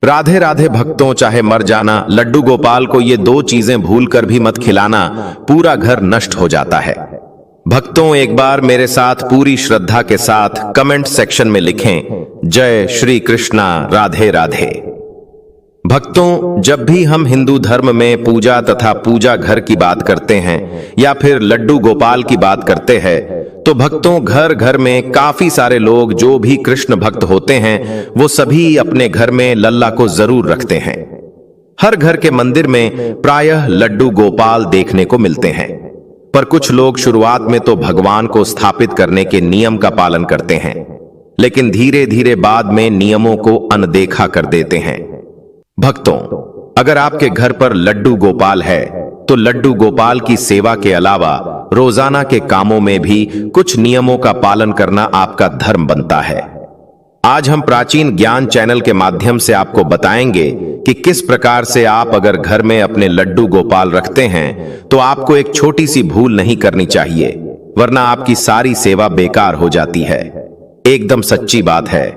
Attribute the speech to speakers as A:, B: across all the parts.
A: राधे राधे भक्तों, चाहे मर जाना, लड्डू गोपाल को ये दो चीजें भूल कर भी मत खिलाना, पूरा घर नष्ट हो जाता है। भक्तों, एक बार मेरे साथ पूरी श्रद्धा के साथ कमेंट सेक्शन में लिखें, जय श्री कृष्णा, राधे राधे। भक्तों, जब भी हम हिंदू धर्म में पूजा तथा पूजा घर की बात करते हैं या फिर लड्डू गोपाल की बात करते हैं, तो भक्तों घर घर में काफी सारे लोग जो भी कृष्ण भक्त होते हैं वो सभी अपने घर में लल्ला को जरूर रखते हैं। हर घर के मंदिर में प्रायः लड्डू गोपाल देखने को मिलते हैं, पर कुछ लोग शुरुआत में तो भगवान को स्थापित करने के नियम का पालन करते हैं, लेकिन धीरे धीरे बाद में नियमों को अनदेखा कर देते हैं। भक्तों, अगर आपके घर पर लड्डू गोपाल है तो लड्डू गोपाल की सेवा के अलावा रोजाना के कामों में भी कुछ नियमों का पालन करना आपका धर्म बनता है। आज हम प्राचीन ज्ञान चैनल के माध्यम से आपको बताएंगे कि किस प्रकार से आप अगर घर में अपने लड्डू गोपाल रखते हैं तो आपको एक छोटी सी भूल नहीं करनी चाहिए, वरना आपकी सारी सेवा बेकार हो जाती है। एकदम सच्ची बात है।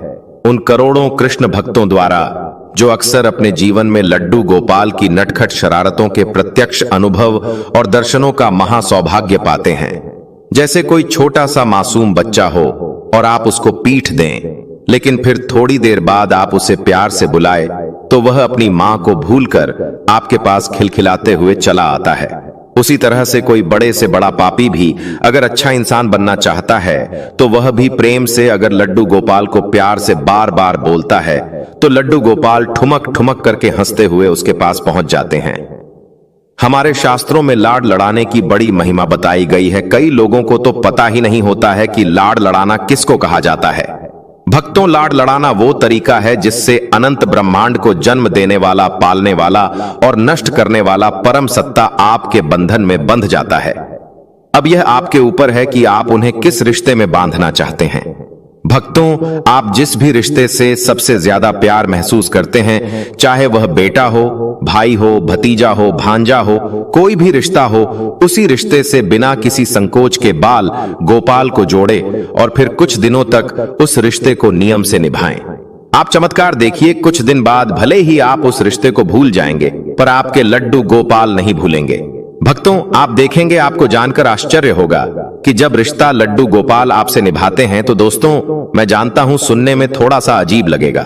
A: उन करोड़ों कृष्ण भक्तों द्वारा जो अक्सर अपने जीवन में लड्डू गोपाल की नटखट शरारतों के प्रत्यक्ष अनुभव और दर्शनों का महासौभाग्य पाते हैं। जैसे कोई छोटा सा मासूम बच्चा हो और आप उसको पीठ दें, लेकिन फिर थोड़ी देर बाद आप उसे प्यार से बुलाए तो वह अपनी मां को भूलकर आपके पास खिलखिलाते हुए चला आता है। उसी तरह से कोई बड़े से बड़ा पापी भी अगर अच्छा इंसान बनना चाहता है तो वह भी प्रेम से अगर लड्डू गोपाल को प्यार से बार बार बोलता है तो लड्डू गोपाल ठुमक ठुमक करके हंसते हुए उसके पास पहुंच जाते हैं। हमारे शास्त्रों में लाड़ लड़ाने की बड़ी महिमा बताई गई है। कई लोगों को तो पता ही नहीं होता है कि लाड़ लड़ाना किसको कहा जाता है। भक्तों, लाड़ लड़ाना वो तरीका है जिससे अनंत ब्रह्मांड को जन्म देने वाला, पालने वाला और नष्ट करने वाला परम सत्ता आपके बंधन में बंध जाता है। अब यह आपके ऊपर है कि आप उन्हें किस रिश्ते में बांधना चाहते हैं। भक्तों, आप जिस भी रिश्ते से सबसे ज्यादा प्यार महसूस करते हैं, चाहे वह बेटा हो, भाई हो, भतीजा हो, भांजा हो, कोई भी रिश्ता हो, उसी रिश्ते से बिना किसी संकोच के बाल गोपाल को जोड़े और फिर कुछ दिनों तक उस रिश्ते को नियम से निभाएं। आप चमत्कार देखिए, कुछ दिन बाद भले ही आप उस रिश्ते को भूल जाएंगे, पर आपके लड्डू गोपाल नहीं भूलेंगे। भक्तों, आप देखेंगे, आपको जानकर आश्चर्य होगा कि जब रिश्ता लड्डू गोपाल आपसे निभाते हैं तो दोस्तों, मैं जानता हूं सुनने में थोड़ा सा अजीब लगेगा,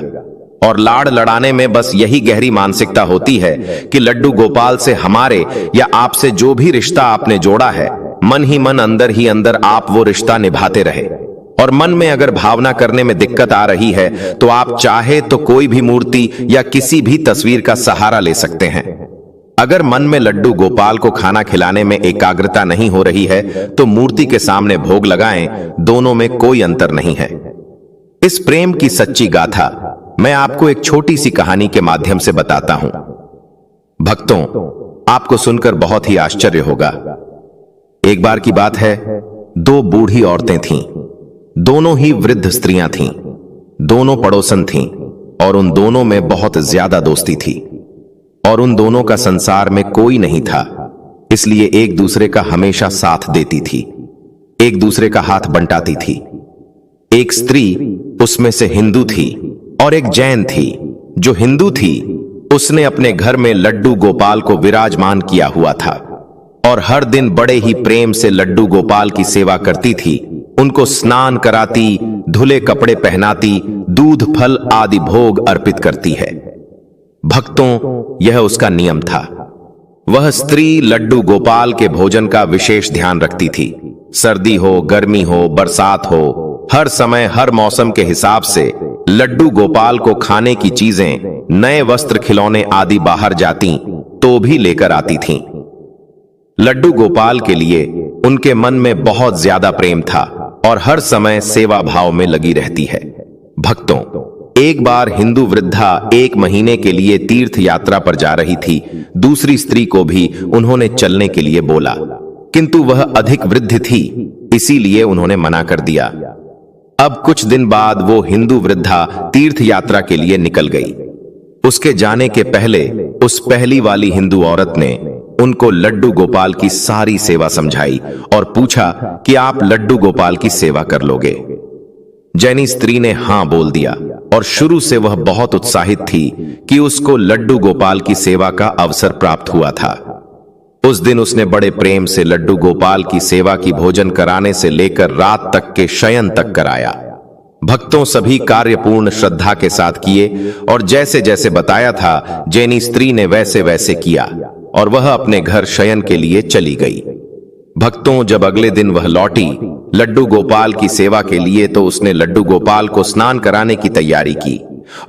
A: और लाड़ लड़ाने में बस यही गहरी मानसिकता होती है कि लड्डू गोपाल से हमारे या आपसे जो भी रिश्ता आपने जोड़ा है, मन ही मन, अंदर ही अंदर आप वो रिश्ता निभाते रहे। और मन में अगर भावना करने में दिक्कत आ रही है तो आप चाहे तो कोई भी मूर्ति या किसी भी तस्वीर का सहारा ले सकते हैं। अगर मन में लड्डू गोपाल को खाना खिलाने में एकाग्रता नहीं हो रही है तो मूर्ति के सामने भोग लगाएं, दोनों में कोई अंतर नहीं है। इस प्रेम की सच्ची गाथा मैं आपको एक छोटी सी कहानी के माध्यम से बताता हूं। भक्तों, आपको सुनकर बहुत ही आश्चर्य होगा। एक बार की बात है, दो बूढ़ी औरतें थीं। दोनों ही वृद्ध स्त्रियां थीं, दोनों पड़ोसन थीं और उन दोनों में बहुत ज्यादा दोस्ती थी और उन दोनों का संसार में कोई नहीं था, इसलिए एक दूसरे का हमेशा साथ देती थी, एक दूसरे का हाथ बंटाती थी। एक स्त्री उसमें से हिंदू थी और एक जैन थी। जो हिंदू थी उसने अपने घर में लड्डू गोपाल को विराजमान किया हुआ था और हर दिन बड़े ही प्रेम से लड्डू गोपाल की सेवा करती थी, उनको स्नान कराती, धुले कपड़े पहनाती, दूध फल आदि भोग अर्पित करती है। भक्तों, यह उसका नियम था। वह स्त्री लड्डू गोपाल के भोजन का विशेष ध्यान रखती थी। सर्दी हो, गर्मी हो, बरसात हो, हर समय हर मौसम के हिसाब से लड्डू गोपाल को खाने की चीजें, नए वस्त्र, खिलौने आदि बाहर जाती तो भी लेकर आती थीं। लड्डू गोपाल के लिए उनके मन में बहुत ज्यादा प्रेम था और हर समय सेवा भाव में लगी रहती है। भक्तों, एक बार हिंदू वृद्धा 1 महीने के लिए तीर्थ यात्रा पर जा रही थी। दूसरी स्त्री को भी उन्होंने चलने के लिए बोला, किंतु वह अधिक वृद्ध थी, इसीलिए उन्होंने मना कर दिया। अब कुछ दिन बाद वो हिंदू वृद्धा तीर्थ यात्रा के लिए निकल गई। उसके जाने के पहले उस पहली वाली हिंदू औरत ने उनको लड्डू गोपाल की सारी सेवा समझाई और पूछा कि आप लड्डू गोपाल की सेवा कर लोगे। जैनी स्त्री ने हां बोल दिया और शुरू से वह बहुत उत्साहित थी कि उसको लड्डू गोपाल की सेवा का अवसर प्राप्त हुआ था। उस दिन उसने बड़े प्रेम से लड्डू गोपाल की सेवा की भोजन कराने से लेकर रात तक के शयन तक कराया। भक्तों सभी कार्य पूर्ण श्रद्धा के साथ किए और जैसे जैसे बताया था जैनी स्त्री ने वैसे वैसे किया और वह अपने घर शयन के लिए चली गई। भक्तों जब अगले दिन वह लौटी लड्डू गोपाल की सेवा के लिए तो उसने लड्डू गोपाल को स्नान कराने की तैयारी की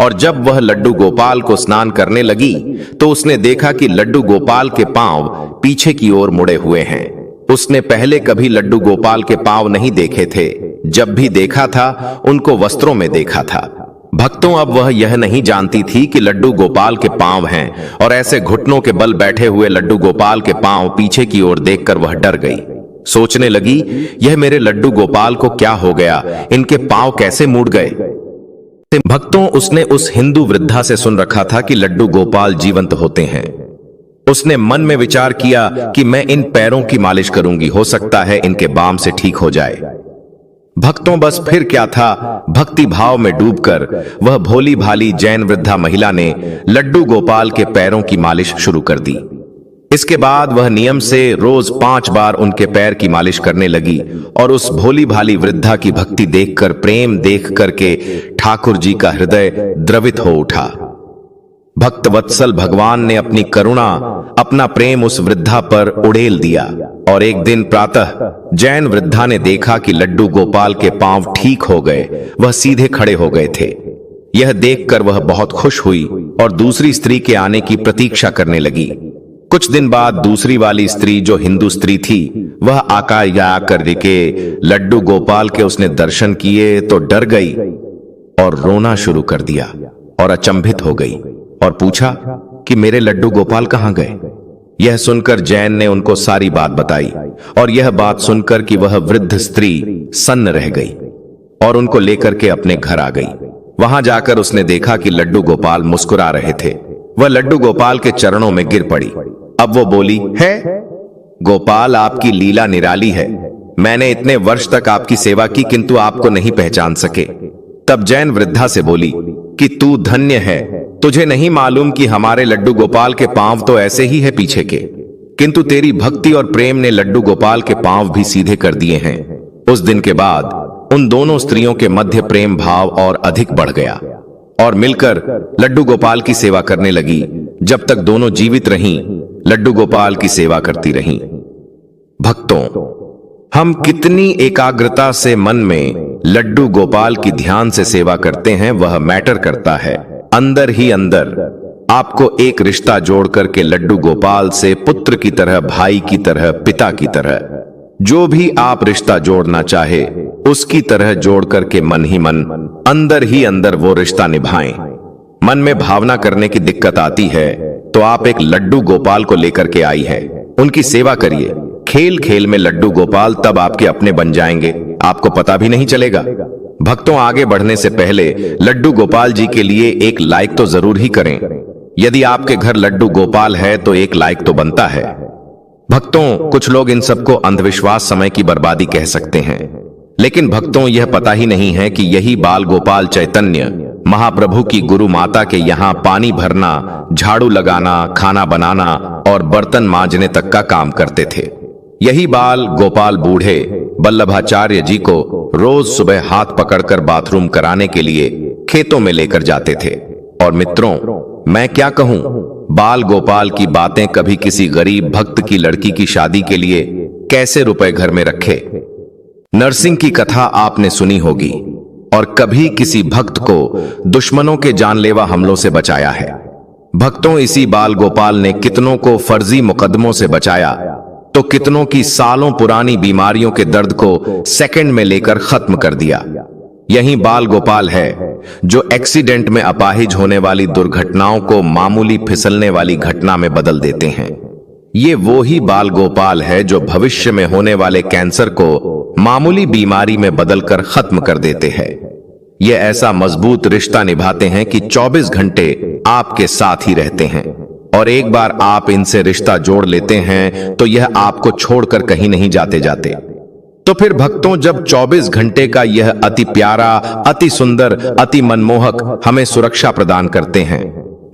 A: और जब वह लड्डू गोपाल को स्नान करने लगी तो उसने देखा कि लड्डू गोपाल के पांव पीछे की ओर मुड़े हुए हैं। उसने पहले कभी लड्डू गोपाल के पांव नहीं देखे थे, जब भी देखा था उनको वस्त्रों में देखा था। भक्तों अब वह यह नहीं जानती थी कि लड्डू गोपाल के पांव हैं और ऐसे घुटनों के बल बैठे हुए लड्डू गोपाल के पांव पीछे की ओर देखकर वह डर गई। सोचने लगी, यह मेरे लड्डू गोपाल को क्या हो गया, इनके पांव कैसे मुड़ गए। भक्तों उसने उस हिंदू वृद्धा से सुन रखा था कि लड्डू गोपाल जीवंत होते हैं। उसने मन में विचार किया कि मैं इन पैरों की मालिश करूंगी, हो सकता है इनके बाम से ठीक हो जाए। भक्तों बस फिर क्या था, भक्ति भाव में डूबकर वह भोली भाली जैन वृद्धा महिला ने लड्डू गोपाल के पैरों की मालिश शुरू कर दी। इसके बाद वह नियम से रोज 5 बार उनके पैर की मालिश करने लगी और उस भोली भाली वृद्धा की भक्ति देखकर, प्रेम देख करके ठाकुर जी का हृदय द्रवित हो उठा। भक्त वत्सल भगवान ने अपनी करुणा, अपना प्रेम उस वृद्धा पर उड़ेल दिया और एक दिन प्रातः जैन वृद्धा ने देखा कि लड्डू गोपाल के पांव ठीक हो गए, वह सीधे खड़े हो गए थे। यह देखकर वह बहुत खुश हुई और दूसरी स्त्री के आने की प्रतीक्षा करने लगी। कुछ दिन बाद दूसरी वाली स्त्री जो हिंदू स्त्री थी वह आकर के लड्डू गोपाल के उसने दर्शन किए तो डर गई और रोना शुरू कर दिया और अचंभित हो गई और पूछा कि मेरे लड्डू गोपाल कहां गए। यह सुनकर जैन ने उनको सारी बात बताई और यह बात सुनकर कि वह वृद्ध स्त्री सन्न रह गई और उनको लेकर के अपने घर आ गई। वहां जाकर उसने देखा कि लड्डू गोपाल मुस्कुरा रहे थे। वह लड्डू गोपाल के चरणों में गिर पड़ी। अब वो बोली, है गोपाल, आपकी लीला निराली है। मैंने इतने वर्ष तक आपकी सेवा की किंतु आपको नहीं पहचान सके। तब जैन वृद्धा से बोली कि तू धन्य है, तुझे नहीं मालूम कि हमारे लड्डू गोपाल के पांव तो ऐसे ही है पीछे के, किंतु तेरी भक्ति और प्रेम ने लड्डू गोपाल के पांव भी सीधे कर दिए हैं। उस दिन के बाद उन दोनों स्त्रियों के मध्य प्रेम भाव और अधिक बढ़ गया और मिलकर लड्डू गोपाल की सेवा करने लगी। जब तक दोनों जीवित रहीं, लड्डू गोपाल की सेवा करती रहीं। भक्तों, हम कितनी एकाग्रता से मन में लड्डू गोपाल की ध्यान से सेवा करते हैं वह मैटर करता है। अंदर ही अंदर आपको एक रिश्ता जोड़ करके लड्डू गोपाल से पुत्र की तरह, भाई की तरह, पिता की तरह, जो भी आप रिश्ता जोड़ना चाहे उसकी तरह जोड़ करके मन ही मन, अंदर ही अंदर वो रिश्ता निभाएं। मन में भावना करने की दिक्कत आती है तो आप एक लड्डू गोपाल को लेकर के आई है, उनकी सेवा करिए। खेल खेल में लड्डू गोपाल तब आपके अपने बन जाएंगे, आपको पता भी नहीं चलेगा। भक्तों, आगे बढ़ने से पहले लड्डू गोपाल जी के लिए एक लाइक तो जरूर ही करें। यदि आपके घर लड्डू गोपाल है तो एक लाइक तो बनता है। भक्तों, कुछ लोग इन सबको अंधविश्वास, समय की बर्बादी कह सकते हैं, लेकिन भक्तों यह पता ही नहीं है कि यही बाल गोपाल चैतन्य महाप्रभु की गुरु माता के यहाँ पानी भरना, झाड़ू लगाना, खाना बनाना और बर्तन मांजने तक का काम करते थे। यही बाल गोपाल बूढ़े वल्लभाचार्य जी को रोज सुबह हाथ पकड़कर बाथरूम कराने के लिए खेतों में लेकर जाते थे। और मित्रों, मैं क्या कहूं, बाल गोपाल की बातें कभी किसी गरीब भक्त की लड़की की शादी के लिए कैसे रुपए घर में रखे। नरसिंह की कथा आपने सुनी होगी और कभी किसी भक्त को दुश्मनों के जानलेवा हमलों से बचाया है। भक्तों, इसी बाल गोपाल ने कितनों को फर्जी मुकदमों से बचाया तो कितनों की सालों पुरानी बीमारियों के दर्द को सेकंड में लेकर खत्म कर दिया। यही बाल गोपाल है जो एक्सीडेंट में अपाहिज होने वाली दुर्घटनाओं को मामूली फिसलने वाली घटना में बदल देते हैं। ये वो ही बाल गोपाल है जो भविष्य में होने वाले कैंसर को मामूली बीमारी में बदलकर खत्म कर देते हैं। ये ऐसा मजबूत रिश्ता निभाते हैं कि 24 घंटे आपके साथ ही रहते हैं और एक बार आप इनसे रिश्ता जोड़ लेते हैं तो यह आपको छोड़कर कहीं नहीं जाते। तो फिर भक्तों, जब 24 घंटे का यह अति प्यारा, अति सुंदर, अति मनमोहक हमें सुरक्षा प्रदान करते हैं,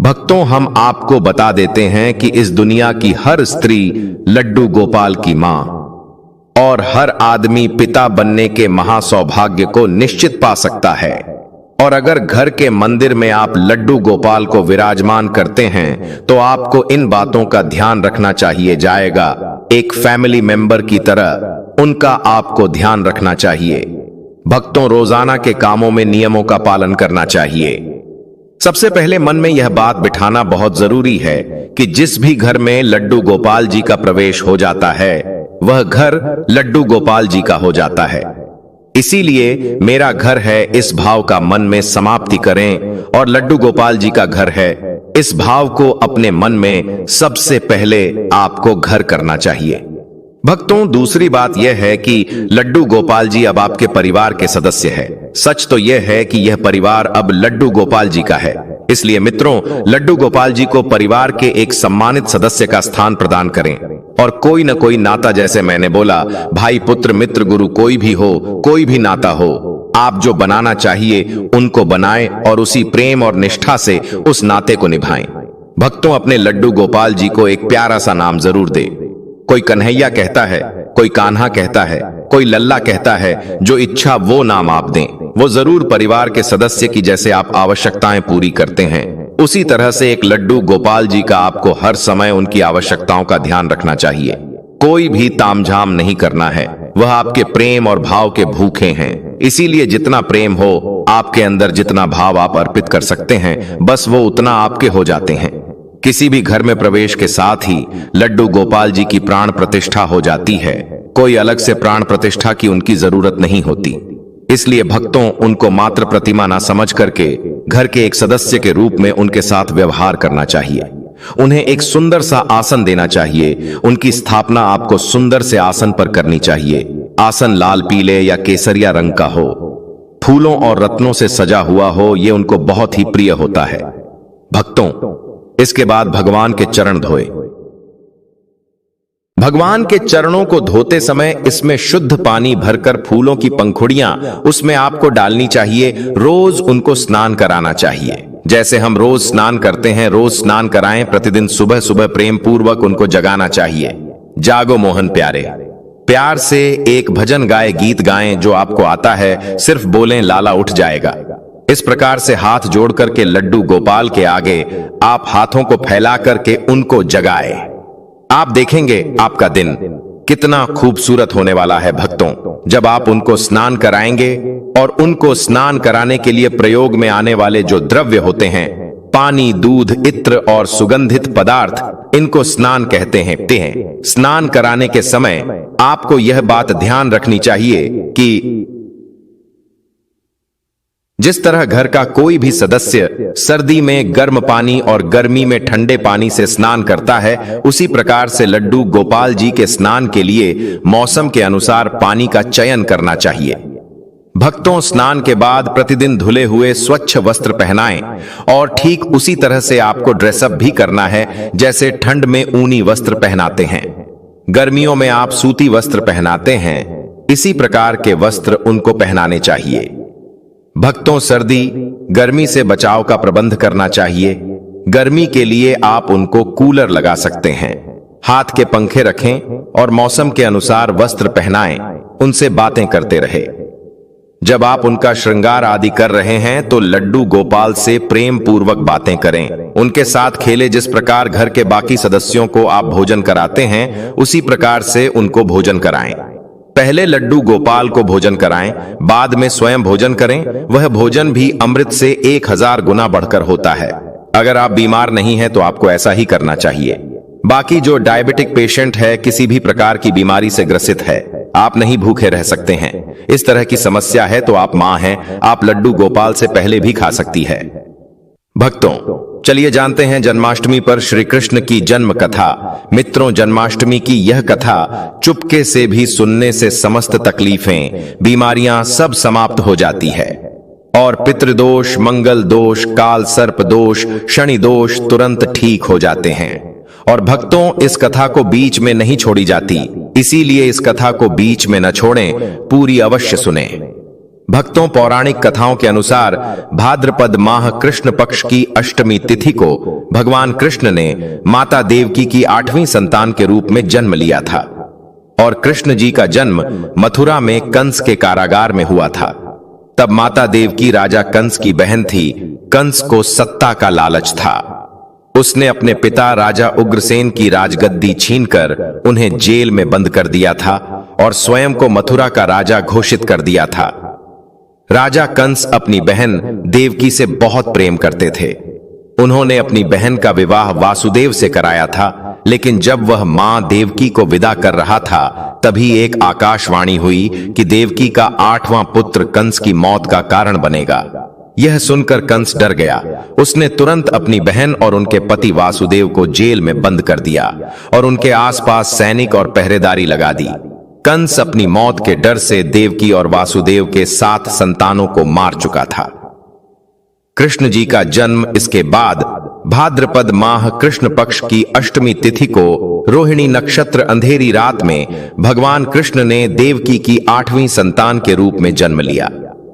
A: भक्तों हम आपको बता देते हैं कि इस दुनिया की हर स्त्री लड्डू गोपाल की मां और हर आदमी पिता बनने के महासौभाग्य को निश्चित पा सकता है। और अगर घर के मंदिर में आप लड्डू गोपाल को विराजमान करते हैं तो आपको इन बातों का ध्यान रखना चाहिए जाएगा। एक फैमिली मेंबर की तरह उनका आपको ध्यान रखना चाहिए। भक्तों, रोजाना के कामों में नियमों का पालन करना चाहिए। सबसे पहले मन में यह बात बिठाना बहुत जरूरी है कि जिस भी घर में लड्डू गोपाल जी का प्रवेश हो जाता है वह घर लड्डू गोपाल जी का हो जाता है। इसीलिए मेरा घर है इस भाव का मन में समाप्ति करें और लड्डू गोपाल जी का घर है इस भाव को अपने मन में सबसे पहले आपको घर करना चाहिए। भक्तों, दूसरी बात यह है कि लड्डू गोपाल जी अब आपके परिवार के सदस्य है। सच तो यह है कि यह परिवार अब लड्डू गोपाल जी का है। इसलिए मित्रों, लड्डू गोपाल जी को परिवार के एक सम्मानित सदस्य का स्थान प्रदान करें और कोई न कोई नाता, जैसे मैंने बोला, भाई पुत्र मित्र गुरु कोई भी हो, कोई भी नाता हो, आप जो बनाना चाहिए उनको बनाएं और उसी प्रेम और निष्ठा से उस नाते को निभाएं। भक्तों, अपने लड्डू गोपाल जी को एक प्यारा सा नाम जरूर दे। कोई कन्हैया कहता है, कोई कान्हा कहता है, कोई लल्ला कहता है, जो इच्छा वो नाम आप दें। वो जरूर परिवार के सदस्य की जैसे आप आवश्यकताएं पूरी करते हैं उसी तरह से एक लड्डू गोपाल जी का आपको हर समय उनकी आवश्यकताओं का ध्यान रखना चाहिए। कोई भी तामझाम नहीं करना है। वह आपके प्रेम और भाव के भूखे हैं। इसीलिए जितना प्रेम हो आपके अंदर, जितना भाव आप अर्पित कर सकते हैं, बस वो उतना आपके हो जाते हैं। किसी भी घर में प्रवेश के साथ ही लड्डू गोपाल जी की प्राण प्रतिष्ठा हो जाती है। कोई अलग से प्राण प्रतिष्ठा की उनकी जरूरत नहीं होती। इसलिए भक्तों, उनको मात्र प्रतिमा ना समझ करके घर के एक सदस्य के रूप में उनके साथ व्यवहार करना चाहिए। उन्हें एक सुंदर सा आसन देना चाहिए। उनकी स्थापना आपको सुंदर से आसन पर करनी चाहिए। आसन लाल, पीले या केसरिया रंग का हो, फूलों और रत्नों से सजा हुआ हो, ये उनको बहुत ही प्रिय होता है। भक्तों, इसके बाद भगवान के चरण धोए। भगवान के चरणों को धोते समय इसमें शुद्ध पानी भरकर फूलों की पंखुड़ियां उसमें आपको डालनी चाहिए। रोज उनको स्नान कराना चाहिए। जैसे हम रोज स्नान करते हैं, रोज स्नान कराएं। प्रतिदिन सुबह सुबह प्रेम पूर्वक उनको जगाना चाहिए। जागो मोहन प्यारे, प्यार से एक भजन गाए, गीत गाएं जो आपको आता है। सिर्फ बोलें, लाला उठ जाएगा। इस प्रकार से हाथ जोड़ करके लड्डू गोपाल के आगे आप हाथों को फैला करके उनको जगाए। आप देखेंगे आपका दिन कितना खूबसूरत होने वाला है। भक्तों, जब आप उनको स्नान कराएंगे और उनको स्नान कराने के लिए प्रयोग में आने वाले जो द्रव्य होते हैं, पानी, दूध, इत्र और सुगंधित पदार्थ, इनको स्नान कहते हैं। स्नान कराने के समय आपको यह बात ध्यान रखनी चाहिए कि जिस तरह घर का कोई भी सदस्य सर्दी में गर्म पानी और गर्मी में ठंडे पानी से स्नान करता है, उसी प्रकार से लड्डू गोपाल जी के स्नान के लिए मौसम के अनुसार पानी का चयन करना चाहिए। भक्तों, स्नान के बाद प्रतिदिन धुले हुए स्वच्छ वस्त्र पहनाएं और ठीक उसी तरह से आपको ड्रेसअप भी करना है जैसे ठंड में ऊनी वस्त्र पहनाते हैं, गर्मियों में आप सूती वस्त्र पहनाते हैं। इसी प्रकार के वस्त्र उनको पहनाने चाहिए। भक्तों, सर्दी गर्मी से बचाव का प्रबंध करना चाहिए। गर्मी के लिए आप उनको कूलर लगा सकते हैं। हाथ के पंखे रखें और मौसम के अनुसार वस्त्र पहनाएं। उनसे बातें करते रहे। जब आप उनका श्रृंगार आदि कर रहे हैं तो लड्डू गोपाल से प्रेम पूर्वक बातें करें। उनके साथ खेले। जिस प्रकार घर के बाकी सदस्यों को आप भोजन कराते हैं, उसी प्रकार से उनको भोजन कराएं। पहले लड्डू गोपाल को भोजन कराएं, बाद में स्वयं भोजन करें। वह भोजन भी अमृत से 1000 गुना बढ़कर होता है। अगर आप बीमार नहीं हैं तो आपको ऐसा ही करना चाहिए। बाकी जो डायबिटिक पेशेंट है, किसी भी प्रकार की बीमारी से ग्रसित है, आप नहीं भूखे रह सकते हैं। इस तरह की समस्या है तो आप मां हैं, आप लड्डू गोपाल से पहले भी खा सकती है। भक्तों, चलिए जानते हैं जन्माष्टमी पर श्री कृष्ण की जन्म कथा। मित्रों, जन्माष्टमी की यह कथा चुपके से भी सुनने से समस्त तकलीफें, बीमारियां सब समाप्त हो जाती है और पितृदोष, मंगल दोष, काल सर्प दोष, शनि दोष तुरंत ठीक हो जाते हैं। और भक्तों, इस कथा को बीच में नहीं छोड़ी जाती। इसीलिए इस कथा को बीच में न छोड़ें, पूरी अवश्य सुने। भक्तों, पौराणिक कथाओं के अनुसार भाद्रपद माह कृष्ण पक्ष की अष्टमी तिथि को भगवान कृष्ण ने माता देवकी की 8वीं संतान के रूप में जन्म लिया था और कृष्ण जी का जन्म मथुरा में कंस के कारागार में हुआ था। तब माता देवकी राजा कंस की बहन थी। कंस को सत्ता का लालच था। उसने अपने पिता राजा उग्रसेन की राजगद्दी छीनकर उन्हें जेल में बंद कर दिया था और स्वयं को मथुरा का राजा घोषित कर दिया था। राजा कंस अपनी बहन देवकी से बहुत प्रेम करते थे। उन्होंने अपनी बहन का विवाह वासुदेव से कराया था, लेकिन जब वह मां देवकी को विदा कर रहा था तभी एक आकाशवाणी हुई कि देवकी का 8वां पुत्र कंस की मौत का कारण बनेगा। यह सुनकर कंस डर गया। उसने तुरंत अपनी बहन और उनके पति वासुदेव को जेल में बंद कर दिया और उनके आसपास सैनिक और पहरेदारी लगा दी। कंस अपनी मौत के डर से देवकी और वासुदेव के 7 संतानों को मार चुका था। कृष्ण जी का जन्म इसके बाद भाद्रपद माह कृष्ण पक्ष की अष्टमी तिथि को रोहिणी नक्षत्र अंधेरी रात में भगवान कृष्ण ने देवकी की 8वीं संतान के रूप में जन्म लिया।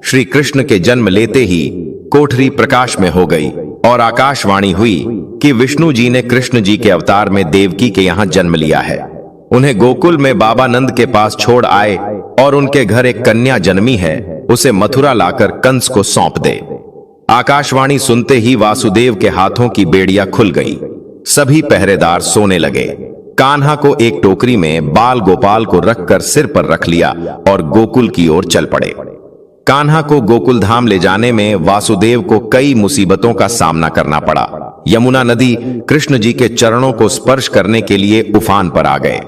A: श्री कृष्ण के जन्म लेते ही कोठरी प्रकाश में हो गई और आकाशवाणी हुई कि विष्णु जी ने कृष्ण जी के अवतार में देवकी के यहाँ जन्म लिया है। उन्हें गोकुल में बाबा नंद के पास छोड़ आए और उनके घर एक कन्या जन्मी है, उसे मथुरा लाकर कंस को सौंप दे। आकाशवाणी सुनते ही वासुदेव के हाथों की बेड़ियां खुल गई। सभी पहरेदार सोने लगे। कान्हा को एक टोकरी में बाल गोपाल को रखकर सिर पर रख लिया और गोकुल की ओर चल पड़े। कान्हा को गोकुल धाम ले जाने में वासुदेव को कई मुसीबतों का सामना करना पड़ा। यमुना नदी कृष्ण जी के चरणों को स्पर्श करने के लिए उफान पर आ गए,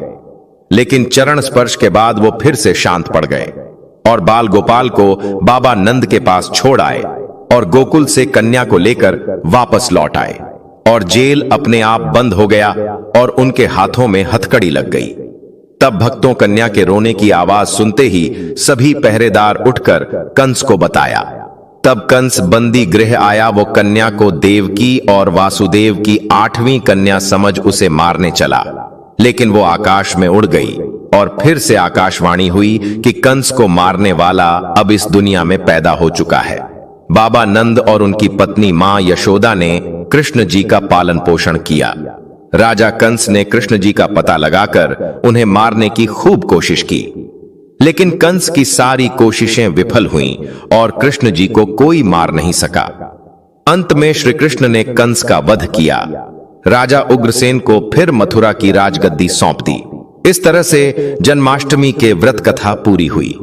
A: लेकिन चरण स्पर्श के बाद वो फिर से शांत पड़ गए और बाल गोपाल को बाबा नंद के पास छोड़ आए और गोकुल से कन्या को लेकर वापस लौट आए और जेल अपने आप बंद हो गया और उनके हाथों में हथकड़ी लग गई। तब भक्तों कन्या के रोने की आवाज सुनते ही सभी पहरेदार उठकर कंस को बताया। तब कंस बंदी गृह आया। वो कन्या को देवकी और वासुदेव की 8वीं कन्या समझ उसे मारने चला, लेकिन वो आकाश में उड़ गई और फिर से आकाशवाणी हुई कि कंस को मारने वाला अब इस दुनिया में पैदा हो चुका है। बाबा नंद और उनकी पत्नी मां यशोदा ने कृष्ण जी का पालन पोषण किया। राजा कंस ने कृष्ण जी का पता लगाकर उन्हें मारने की खूब कोशिश की, लेकिन कंस की सारी कोशिशें विफल हुईं और कृष्ण जी को कोई मार नहीं सका। अंत में श्री कृष्ण ने कंस का वध किया। राजा उग्रसेन को फिर मथुरा की राजगद्दी सौंप दी। इस तरह से जन्माष्टमी के व्रत कथा पूरी हुई।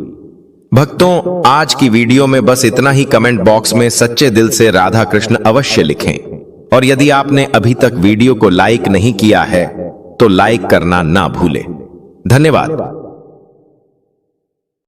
A: भक्तों, आज की वीडियो में बस इतना ही। कमेंट बॉक्स में सच्चे दिल से राधा कृष्ण अवश्य लिखें और यदि आपने अभी तक वीडियो को लाइक नहीं किया है तो लाइक करना ना भूलें। धन्यवाद।